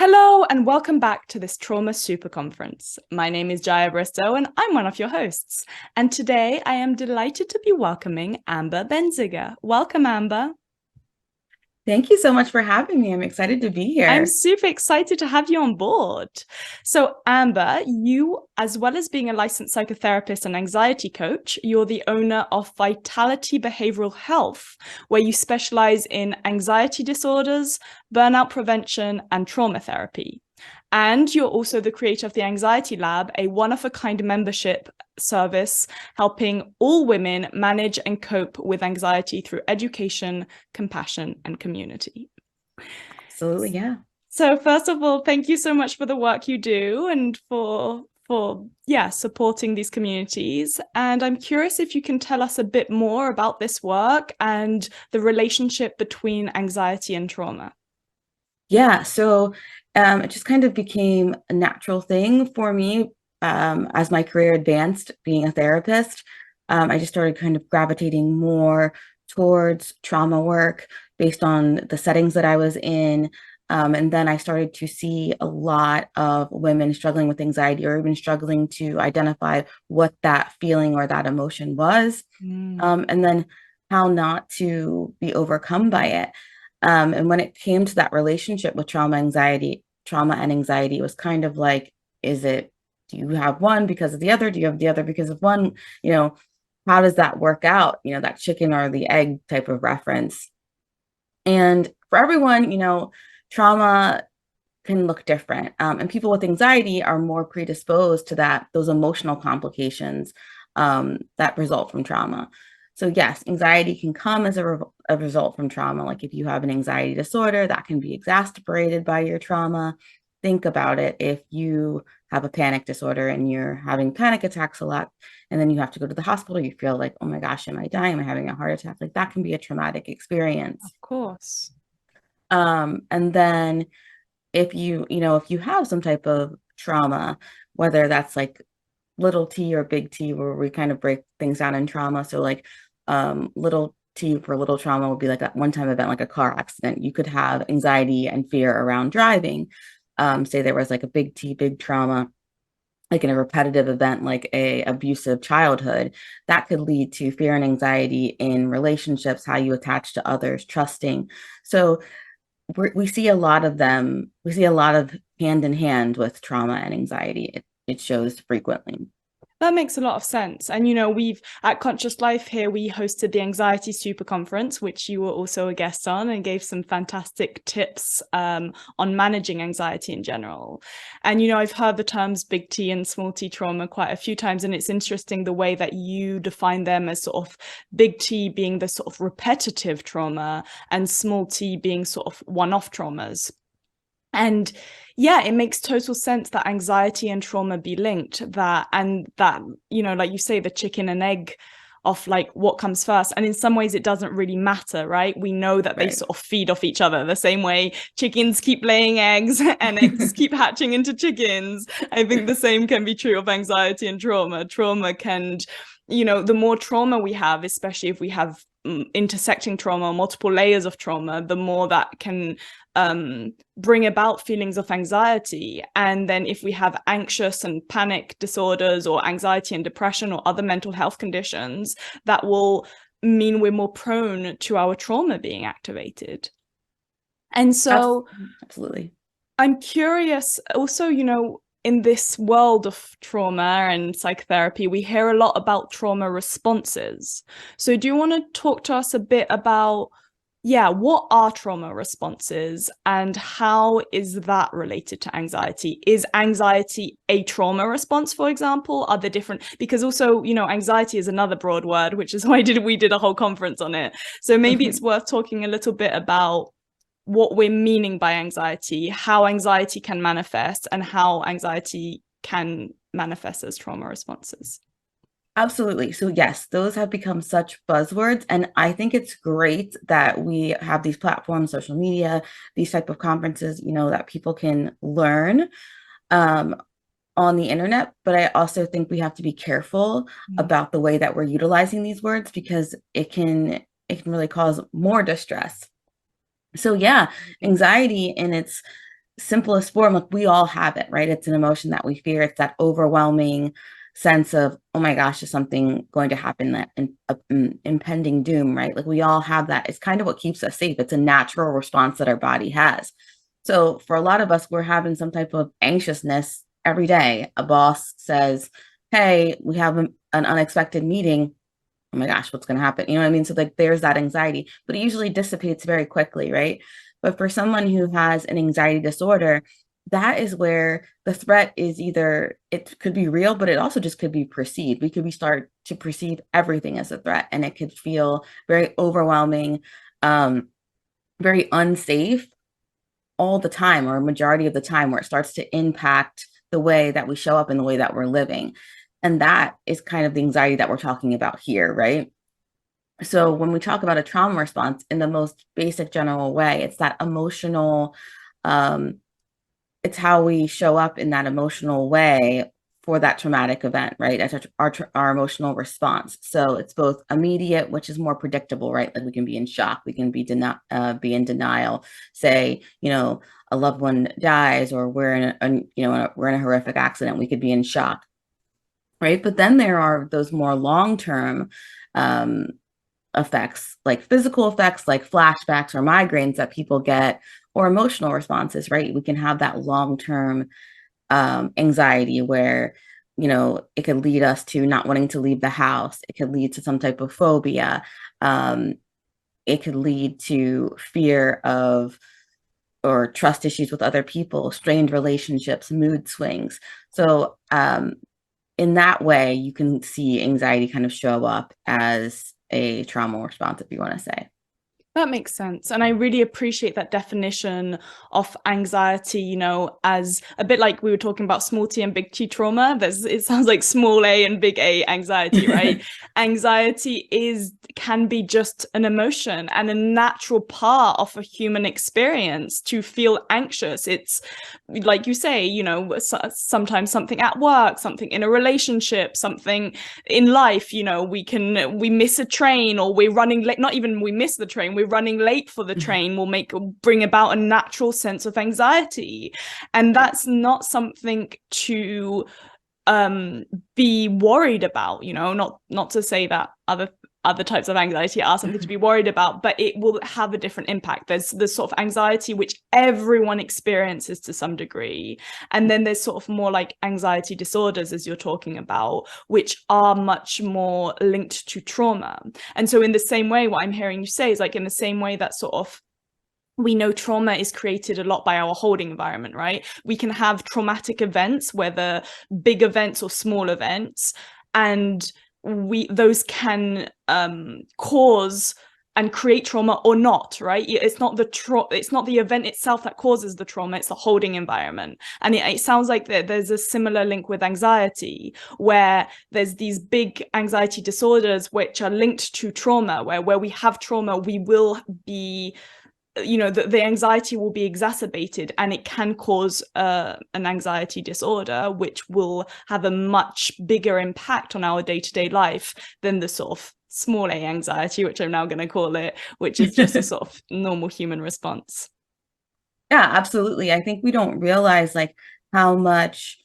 Hello and welcome back to this Trauma Super Conference. My name is Jaia Bristow and I'm one of your hosts. And today I am delighted to be welcoming Amber Benziger. Welcome, Amber. Thank you so much for having me. I'm excited to be I'm here. super excited to have you on board. So, Amber, you, as well as being a licensed psychotherapist and anxiety coach, you're the owner of Vitality Behavioral Health, where you specialize in anxiety disorders, burnout prevention, and trauma therapy. And you're also the creator of the Anxiety Lab, a one-of-a-kind membership service helping all women manage and cope with anxiety through education, compassion, and community. Absolutely, yeah. So first of all, thank you so much for the work you do and for supporting these communities. And I'm curious if you can tell us a bit more about this work and the relationship between anxiety and trauma. Yeah, so it just kind of became a natural thing for me as my career advanced, being a therapist. I just started kind of gravitating more towards trauma work based on the settings that I was in. And then I started to see a lot of women struggling with anxiety or even struggling to identify what that feeling or that emotion was, and then how not to be overcome by it. And when it came to that relationship with trauma and anxiety, it was kind of like, do you have one because of the other? Do you have the other because of one? You know, how does that work out? That chicken or the egg type of reference. And for everyone, trauma can look different. And people with anxiety are more predisposed to those emotional complications that result from trauma. So yes, anxiety can come as a result from trauma. Like if you have an anxiety disorder, that can be exacerbated by your trauma. Think about it. If you have a panic disorder and you're having panic attacks a lot, and then you have to go to the hospital, you feel like, oh my gosh, am I dying? Am I having a heart attack? Like that can be a traumatic experience. Of course. And then if you have some type of trauma, whether that's like little t or big T, where we kind of break things down in trauma. So like little t for little trauma would be like a one-time event, like a car accident. You could have anxiety and fear around driving. Say there was like a big T, big trauma, like in a repetitive event, like a abusive childhood, that could lead to fear and anxiety in relationships, how you attach to others, trusting. So we see a lot of them. We see a lot of hand in hand with trauma and anxiety. It shows frequently. That makes a lot of sense. And, we've at Conscious Life here, we hosted the Anxiety Super Conference, which you were also a guest on and gave some fantastic tips on managing anxiety in general. And, I've heard the terms big T and small T trauma quite a few times. And it's interesting the way that you define them as sort of big T being the sort of repetitive trauma and small T being sort of one-off traumas. And yeah, it makes total sense that anxiety and trauma be linked, that like you say, the chicken and egg of like what comes first. And in some ways it doesn't really matter, right? We know that they Right. sort of feed off each other the same way chickens keep laying eggs and eggs keep hatching into chickens. I think the same can be true of anxiety and trauma. Trauma can, the more trauma we have, especially if we have intersecting trauma, multiple layers of trauma, the more that can bring about feelings of anxiety. And then if we have anxious and panic disorders or anxiety and depression or other mental health conditions, that will mean we're more prone to our trauma being activated. And so Absolutely. I'm curious also, in this world of trauma and psychotherapy, we hear a lot about trauma responses. So do you want to talk to us a bit about, what are trauma responses and how is that related to anxiety? Is anxiety a trauma response, for example? Are there different, because also, anxiety is another broad word, which is why we did a whole conference on it. So maybe it's worth talking a little bit about what we're meaning by anxiety, how anxiety can manifest, and how anxiety can manifest as trauma responses. Absolutely. So yes, those have become such buzzwords, and I think it's great that we have these platforms, social media, these type of conferences, that people can learn um, on the internet. But I also think we have to be careful about the way that we're utilizing these words because it can really cause more distress. So yeah, anxiety in its simplest form, like we all have it, right? It's an emotion that we fear. It's that overwhelming sense of, oh my gosh, is something going to happen, that impending doom, right? Like we all have that. It's kind of what keeps us safe. It's a natural response that our body has. So for a lot of us, we're having some type of anxiousness every day. A boss says, hey, we have an unexpected meeting. Oh my gosh, what's going to happen? You know what I mean? So like there's that anxiety, but it usually dissipates very quickly, right? But for someone who has an anxiety disorder, that is where the threat is either, it could be real, but it also just could be perceived. We could be start to perceive everything as a threat, and it could feel very overwhelming, very unsafe all the time, or a majority of the time, where it starts to impact the way that we show up and the way that we're living. And that is kind of the anxiety that we're talking about here, right? So when we talk about a trauma response in the most basic general way, it's that emotional, um, it's how we show up in that emotional way for that traumatic event, right? That's our emotional response. So it's both immediate, which is more predictable, right? Like we can be in shock, we can be in denial. Say, a loved one dies, or we're in we're in a horrific accident, we could be in shock, right? But then there are those more long-term effects, like physical effects, like flashbacks or migraines that people get, or emotional responses, right? We can have that long-term anxiety where, it could lead us to not wanting to leave the house. It could lead to some type of phobia. It could lead to fear of or trust issues with other people, strained relationships, mood swings. So in that way, you can see anxiety kind of show up as a trauma response, if you want to say. That makes sense. And I really appreciate that definition of anxiety, as a bit like we were talking about small t and big T trauma. It sounds like small a and big A anxiety, right? Anxiety can be just an emotion and a natural part of a human experience to feel anxious. It's like you say, sometimes something at work, something in a relationship, something in life, we miss a train, or we're running late. Not even we miss the train, we're running late for the train, will bring about a natural sense of anxiety. And that's not something to be worried about, not to say that other types of anxiety are something to be worried about, but it will have a different impact. There's the sort of anxiety which everyone experiences to some degree. And then there's sort of more like anxiety disorders, as you're talking about, which are much more linked to trauma. And so in the same way, what I'm hearing you say is like, in the same way that sort of we know trauma is created a lot by our holding environment, right? We can have traumatic events, whether big events or small events, and those can cause and create trauma or not, right? It's not the event itself that causes the trauma, it's the holding environment. And it sounds like there's a similar link with anxiety, where there's these big anxiety disorders which are linked to trauma, where we have trauma, we will be, the anxiety will be exacerbated, and it can cause an anxiety disorder, which will have a much bigger impact on our day-to-day life than the sort of small a anxiety, which I'm now going to call it, which is just a sort of normal human response. Yeah, absolutely. I think we don't realize like how much,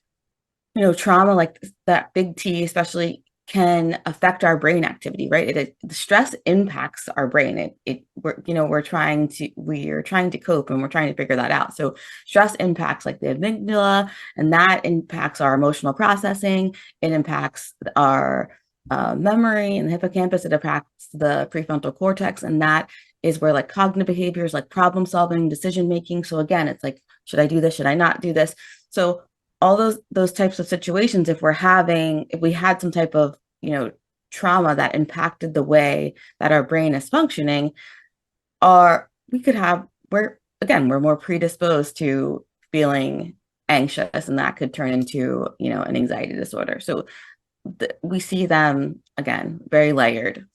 trauma, like that big T especially, can affect our brain activity, right? The stress impacts our brain. We're trying to cope, and we're trying to figure that out. So stress impacts like the amygdala, and that impacts our emotional processing. It impacts our memory and the hippocampus. It impacts the prefrontal cortex, and that is where like cognitive behaviors like problem solving, decision making. So again, it's like, should I do this? Should I not do this? So all those types of situations, if we had some type of, trauma that impacted the way that our brain is functioning, we're more predisposed to feeling anxious, and that could turn into, an anxiety disorder. So we see them, again, very layered.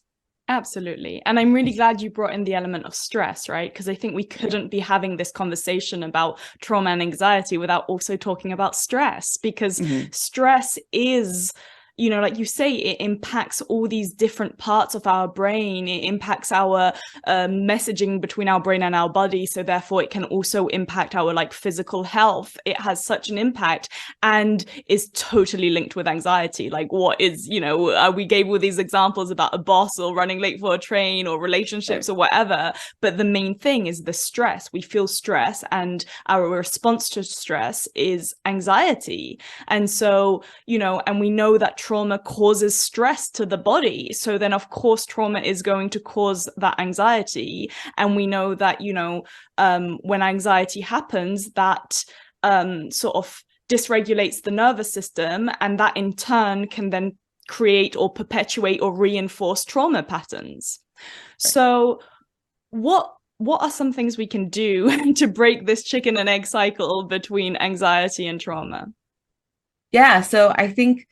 Absolutely. And I'm really glad you brought in the element of stress, right? Because I think we couldn't be having this conversation about trauma and anxiety without also talking about stress, because stress is you know, like you say, it impacts all these different parts of our brain. It impacts our messaging between our brain and our body. So therefore it can also impact our like physical health. It has such an impact and is totally linked with anxiety. Like what is, you know, we gave all these examples about a boss or running late for a train or relationships or whatever. But the main thing is the stress. We feel stress, and our response to stress is anxiety. And so, you know, and we know that trauma causes stress to the body. So then, of course, trauma is going to cause that anxiety. And we know that, you know, when anxiety happens, that sort of dysregulates the nervous system, and that in turn can then create or perpetuate or reinforce trauma patterns. So what are some things we can do to break this chicken and egg cycle between anxiety and trauma? Yeah, so I think,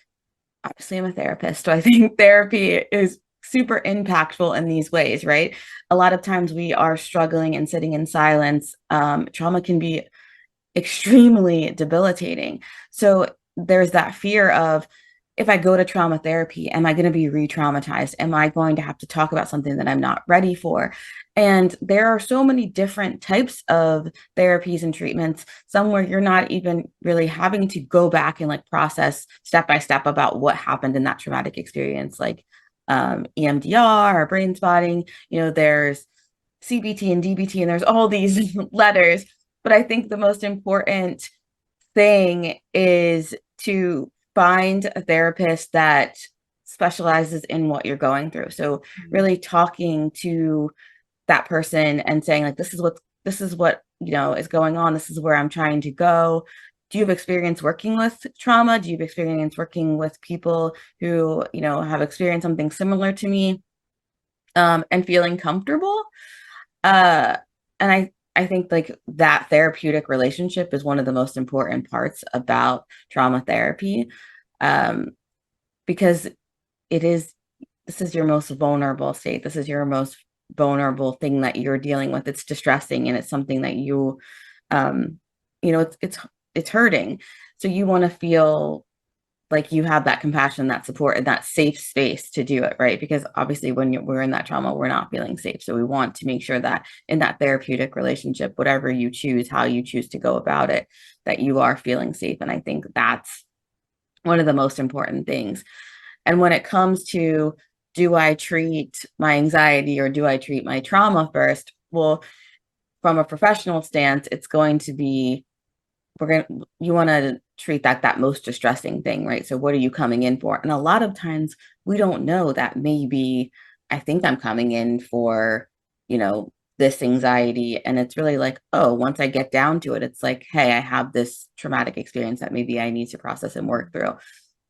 obviously I'm a therapist, so I think therapy is super impactful in these ways, right? A lot of times we are struggling and sitting in silence. Trauma can be extremely debilitating. So there's that fear of, if I go to trauma therapy, am I going to be re-traumatized? Am I going to have to talk about something that I'm not ready for? And there are so many different types of therapies and treatments, some where you're not even really having to go back and like process step by step about what happened in that traumatic experience, like EMDR or brain spotting. You know, there's CBT and DBT, and there's all these letters. But I think the most important thing is to find a therapist that specializes in what you're going through. So really talking to that person and saying, like, this is what, you know, is going on. This is where I'm trying to go. Do you have experience working with trauma? Do you have experience working with people who, you know, have experienced something similar to me? And feeling comfortable. And I think like that therapeutic relationship is one of the most important parts about trauma therapy, because this is your most vulnerable state. This is your most vulnerable thing that you're dealing with. It's distressing, and it's something that you know, it's hurting. So you want to feel like you have that compassion, that support, and that safe space to do it, right? Because obviously when we're in that trauma, we're not feeling safe. So we want to make sure that in that therapeutic relationship, whatever you choose, how you choose to go about it, that you are feeling safe. And I think that's one of the most important things. And when it comes to, do I treat my anxiety or do I treat my trauma first? Well, from a professional stance, it's going to be, you want to treat that most distressing thing, right? So what are you coming in for? And a lot of times we don't know that maybe I think I'm coming in for, you know, this anxiety. And it's really like, oh, once I get down to it, it's like, hey, I have this traumatic experience that maybe I need to process and work through.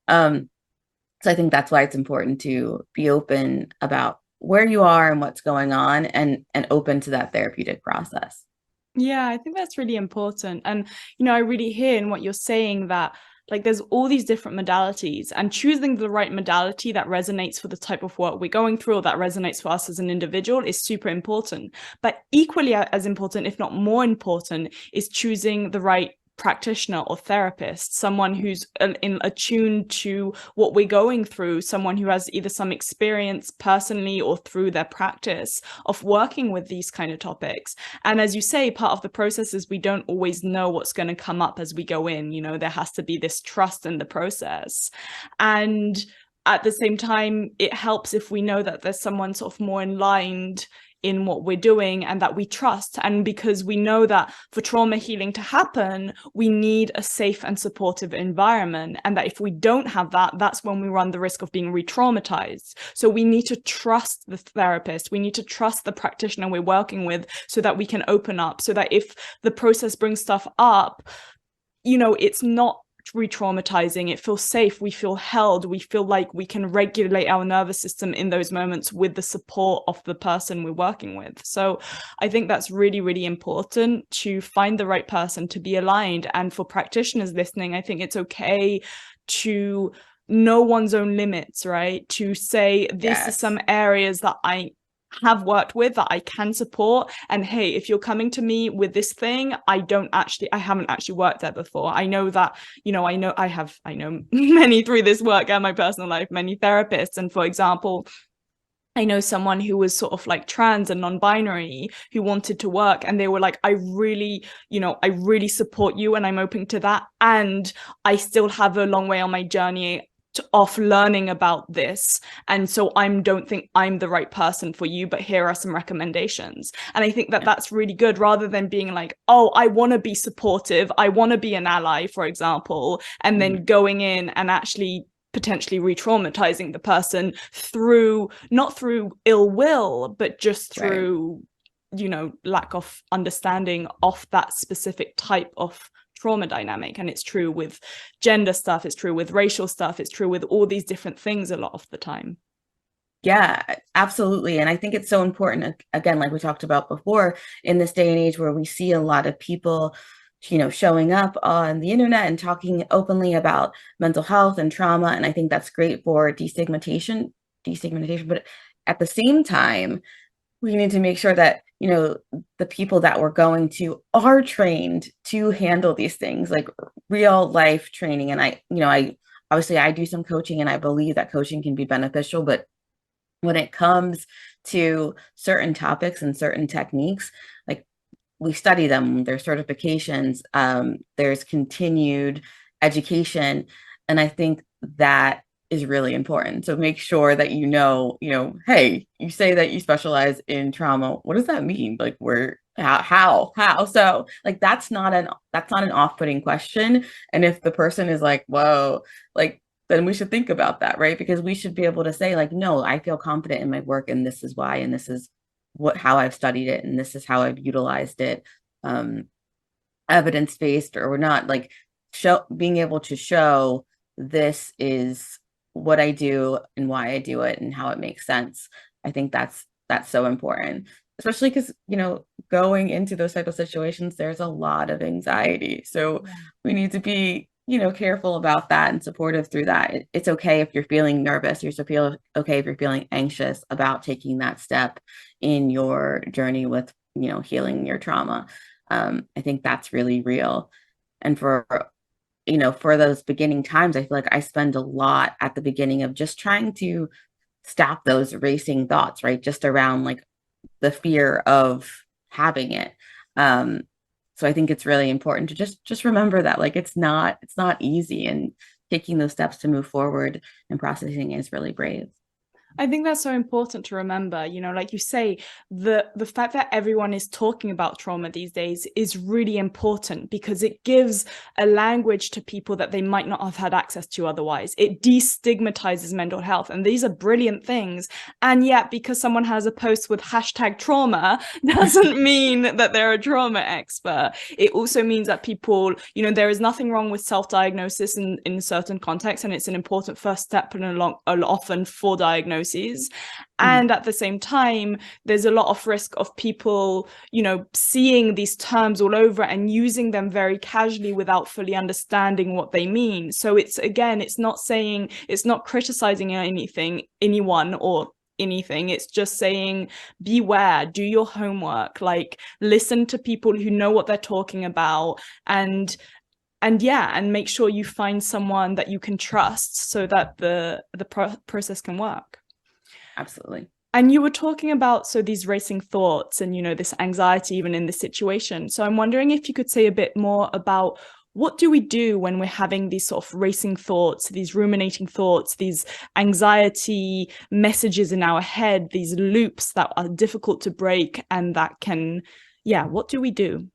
So I think that's why it's important to be open about where you are and what's going on, and open to that therapeutic process. Yeah, I think that's really important. And, you know, I really hear in what you're saying that like there's all these different modalities, and choosing the right modality that resonates for the type of work we're going through, or that resonates for us as an individual, is super important. But equally as important, if not more important, is choosing the right practitioner or therapist, someone who's attuned to what we're going through, someone who has either some experience personally or through their practice of working with these kind of topics. And as you say, part of the process is we don't always know what's going to come up as we go in. You know, there has to be this trust in the process. And at the same time, it helps if we know that there's someone sort of more aligned in what we're doing and that we trust. And because we know that for trauma healing to happen, we need a safe and supportive environment. And that if we don't have that, that's when we run the risk of being re-traumatized. So we need to trust the therapist. We need to trust the practitioner we're working with, so that we can open up, so that if the process brings stuff up, you know, it's not re-traumatizing. It feels safe. We feel held. We feel like we can regulate our nervous system in those moments with the support of the person we're working with. So I think that's really, really important, to find the right person, to be aligned. And for practitioners listening, I think it's okay to know one's own limits, right? To say, this is some areas that have worked with, that I can support. And hey, if you're coming to me with this thing, I haven't actually worked there before. I know that, I know many through this work and my personal life, many therapists. And for example, I know someone who was sort of like trans and non-binary who wanted to work, and they were like, I really support you and I'm open to that. And I still have a long way on my journey of learning about this, and so I don't think I'm the right person for you, but here are some recommendations. And I think that that's really good, rather than being like, oh, I want to be supportive, I want to be an ally, for example, and then going in and actually potentially re-traumatizing the person not through ill will, but just through lack of understanding of that specific type of trauma dynamic. And it's true with gender stuff, it's true with racial stuff, it's true with all these different things a lot of the time. Yeah, absolutely. And I think it's so important, again, like we talked about before, in this day and age where we see a lot of people, showing up on the internet and talking openly about mental health and trauma. And I think that's great for destigmatization, but at the same time, we need to make sure that, the people that we're going to are trained to handle these things, like real life training. And I obviously I do some coaching, and I believe that coaching can be beneficial, but when it comes to certain topics and certain techniques, like we study them, there's certifications, there's continued education. And I think that is really important. So make sure that hey, you say that you specialize in trauma. What does that mean? Like, how? So like, that's not an off-putting question. And if the person is like, whoa, like, then we should think about that, right? Because we should be able to say like, no, I feel confident in my work, and this is why, and this is how I've studied it, and this is how I've utilized it, evidence-based or not, like being able to show this is what I do and why I do it and how it makes sense. I think that's so important, especially because, going into those type of situations, there's a lot of anxiety. So we need to be, careful about that and supportive through that. It's okay if you're feeling nervous. You're okay if you're feeling anxious about taking that step in your journey with, healing your trauma. I think that's really real. And for those beginning times, I feel like I spend a lot at the beginning of just trying to stop those racing thoughts, right? Just around like the fear of having it. So I think it's really important to just remember that like it's not easy, and taking those steps to move forward and processing is really brave. I think that's so important to remember, like you say, the fact that everyone is talking about trauma these days is really important, because it gives a language to people that they might not have had access to otherwise. It destigmatizes mental health, and these are brilliant things. And yet, because someone has a post with #trauma doesn't mean that they're a trauma expert. It also means that people, there is nothing wrong with self-diagnosis in certain contexts, and it's an important first step and often for diagnosis. And at the same time, there's a lot of risk of people, seeing these terms all over and using them very casually without fully understanding what they mean. So it's not criticizing anyone or anything. It's just saying, beware, do your homework, like listen to people who know what they're talking about, and make sure you find someone that you can trust so that the process can work. Absolutely. And you were talking about these racing thoughts and, this anxiety even in this situation. So I'm wondering if you could say a bit more about what do we do when we're having these sort of racing thoughts, these ruminating thoughts, these anxiety messages in our head, these loops that are difficult to break, and that can, what do we do?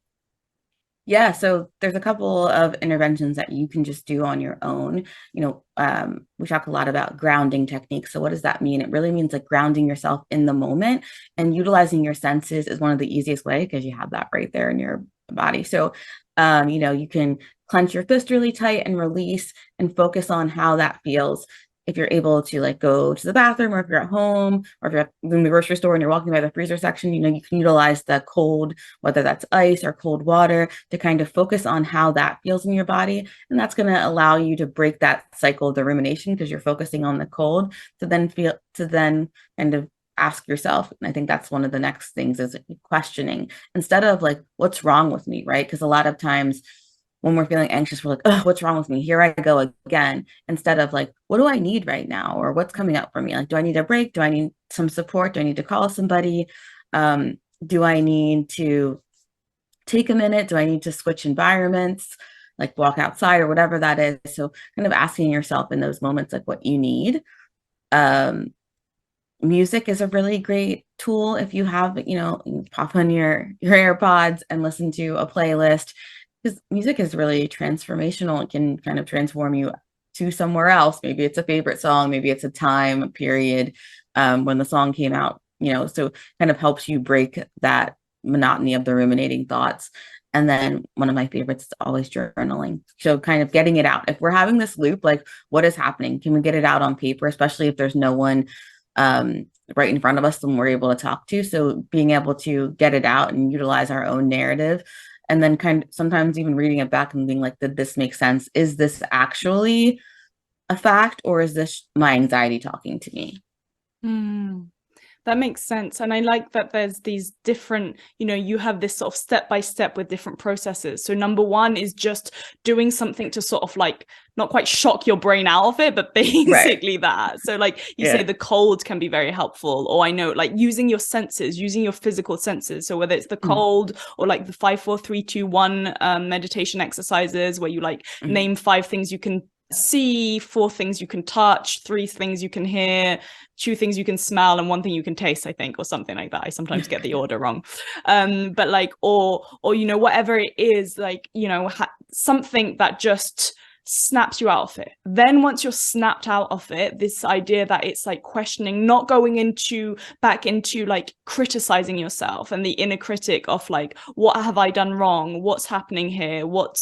Yeah, so there's a couple of interventions that you can just do on your own. We talk a lot about grounding techniques. So what does that mean? It really means like grounding yourself in the moment, and utilizing your senses is one of the easiest way, because you have that right there in your body. So, you can clench your fist really tight and release, and focus on how that feels. If you're able to like go to the bathroom, or if you're at home, or if you're in the grocery store and you're walking by the freezer section, you can utilize the cold, whether that's ice or cold water, to kind of focus on how that feels in your body. And that's going to allow you to break that cycle of the rumination, because you're focusing on the cold, to then kind of ask yourself, and I think that's one of the next things is questioning instead of like, what's wrong with me, right? Because a lot of times when we're feeling anxious, we're like, oh, what's wrong with me? Here I go again. Instead of like, what do I need right now? Or what's coming up for me? Like, do I need a break? Do I need some support? Do I need to call somebody? Do I need to take a minute? Do I need to switch environments, like walk outside or whatever that is? So kind of asking yourself in those moments, like what you need. Um, Music is a really great tool if you have, you pop on your AirPods and listen to a playlist, because music is really transformational. It can kind of transform you to somewhere else. Maybe it's a favorite song, maybe it's a time period when the song came out, so kind of helps you break that monotony of the ruminating thoughts. And then one of my favorites is always journaling. So kind of getting it out. If we're having this loop, like what is happening? Can we get it out on paper, especially if there's no one right in front of us and we're able to talk to? So being able to get it out and utilize our own narrative, and then kind of sometimes even reading it back and being like, did this make sense? Is this actually a fact, or is this my anxiety talking to me? That makes sense. And I like that there's these different, you have this sort of step by step with different processes. So number one is just doing something to sort of like not quite shock your brain out of it, but basically that. So like you say, the cold can be very helpful. Or I know like using your senses, using your physical senses. So whether it's the cold or like the 5, 4, 3, 2, 1 meditation exercises where you like name 5 things you can see, 4 things you can touch, 3 things you can hear, 2 things you can smell, and 1 thing you can taste, I think, or something like that. I sometimes get the order wrong. But like, or whatever it is, like, something that just snaps you out of it. Then once you're snapped out of it, this idea that it's like questioning, not going back into like criticizing yourself and the inner critic of like, what have I done wrong? What's happening here? Why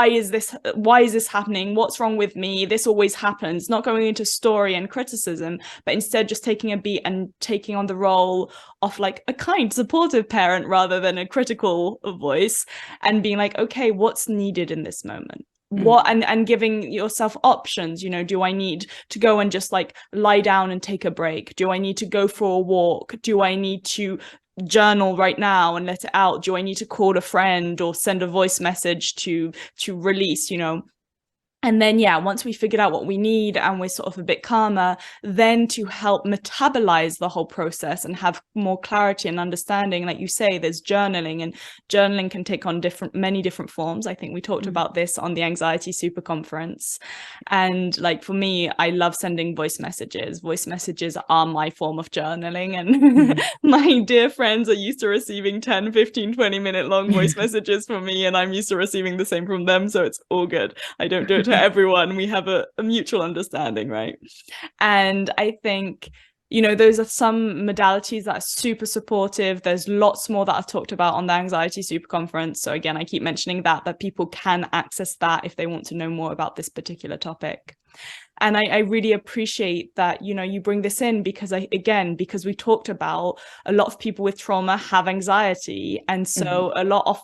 is this happening? What's wrong with me? This always happens. Not going into story and criticism, but instead just taking a beat and taking on the role of like a kind, supportive parent rather than a critical voice, and being like, okay, what's needed in this moment? And giving yourself options. Do I need to go and just like lie down and take a break? Do I need to go for a walk? Do I need to journal right now and let it out? Do I need to call a friend or send a voice message to release? And then, once we figured out what we need and we're sort of a bit calmer, then to help metabolize the whole process and have more clarity and understanding, like you say, there's journaling, and journaling can take on many different forms. I think we talked about this on the Anxiety Super Conference. And like for me, I love sending voice messages. Voice messages are my form of journaling. And my dear friends are used to receiving 10, 15, 20-minute long voice messages from me, and I'm used to receiving the same from them. So it's all good. I don't do it to everyone. We have a mutual understanding, right? And I think those are some modalities that are super supportive. There's lots more that I've talked about on the Anxiety Super Conference. So again, I keep mentioning that people can access that if they want to know more about this particular topic. And I really appreciate that, you bring this in, because because we talked about a lot of people with trauma have anxiety. And so a lot of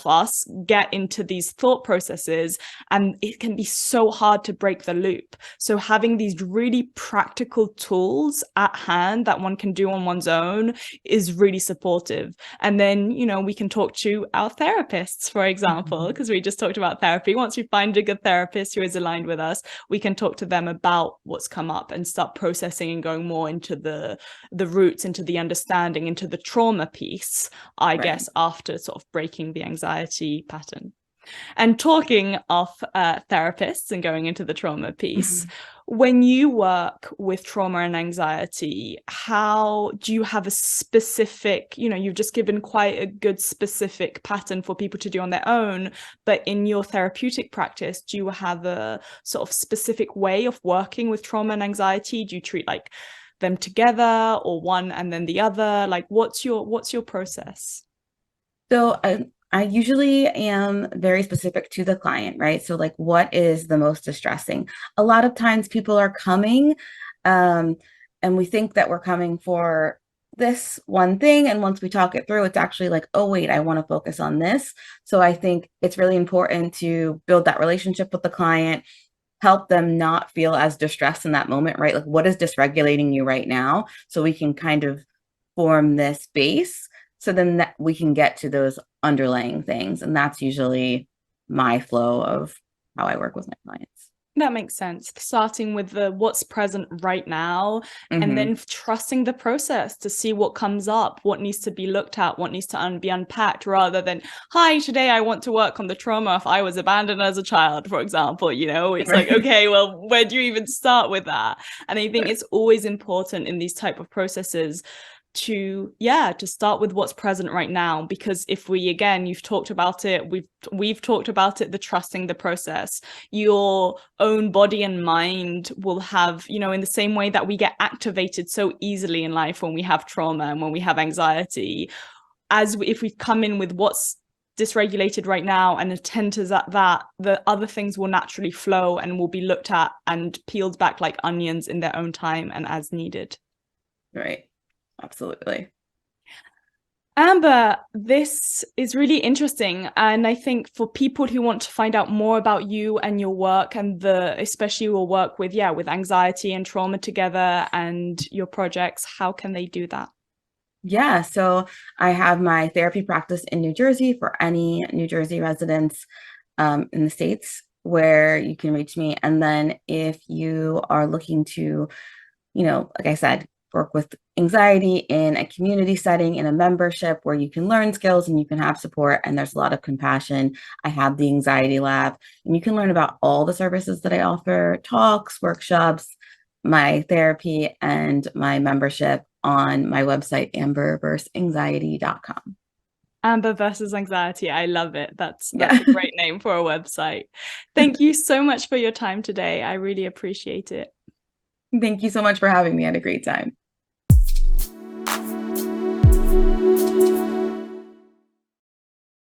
us get into these thought processes, and it can be so hard to break the loop. So having these really practical tools at hand that one can do on one's own is really supportive. And then we can talk to our therapists, for example, because we just talked about therapy. Once we find a good therapist who is aligned with us, we can talk to them about what's come up and start processing and going more into the roots, into the understanding, into the trauma piece, I guess, after sort of breaking the anxiety pattern. And talking of therapists and going into the trauma piece, when you work with trauma and anxiety, how do you have a specific, you've just given quite a good specific pattern for people to do on their own, but in your therapeutic practice, do you have a sort of specific way of working with trauma and anxiety? Do you treat like them together, or one and then the other? Like what's your process? So I usually am very specific to the client, right? So like, what is the most distressing? A lot of times people are coming and we think that we're coming for this one thing. And once we talk it through, it's actually like, oh, wait, I want to focus on this. So I think it's really important to build that relationship with the client, help them not feel as distressed in that moment, right? Like, what is dysregulating you right now? So we can kind of form this base so then that we can get to those underlying things. And that's usually my flow of how I work with my clients. That makes sense. Starting with the what's present right now, and then trusting the process to see what comes up, what needs to be looked at, what needs to be unpacked, rather than, hi, today I want to work on the trauma if I was abandoned as a child, for example. You know, it's like, okay, well, where do you even start with that? And I think it's always important in these type of processes to start with what's present right now, because if we, again, you've talked about it, we've talked about it, the trusting the process, your own body and mind will have, you know, in the same way that we get activated so easily in life when we have trauma and when we have anxiety, if we come in with what's dysregulated right now and attend to that, the other things will naturally flow and will be looked at and peeled back like onions in their own time and as needed. Right. Absolutely. Amber, this is really interesting. And I think for people who want to find out more about you and your work, and especially your work with anxiety and trauma together and your projects, how can they do that? Yeah, so I have my therapy practice in New Jersey for any New Jersey residents in the States, where you can reach me. And then if you are looking to, you know, like I said, work with anxiety in a community setting, in a membership where you can learn skills and you can have support and there's a lot of compassion, I have the Anxiety Lab, and you can learn about all the services that I offer, talks, workshops, my therapy, and my membership on my website, amberversusanxiety.com. Amber versus Anxiety. I love it. That's a great name for a website. Thank you so much for your time today. I really appreciate it. Thank you so much for having me. I had a great time.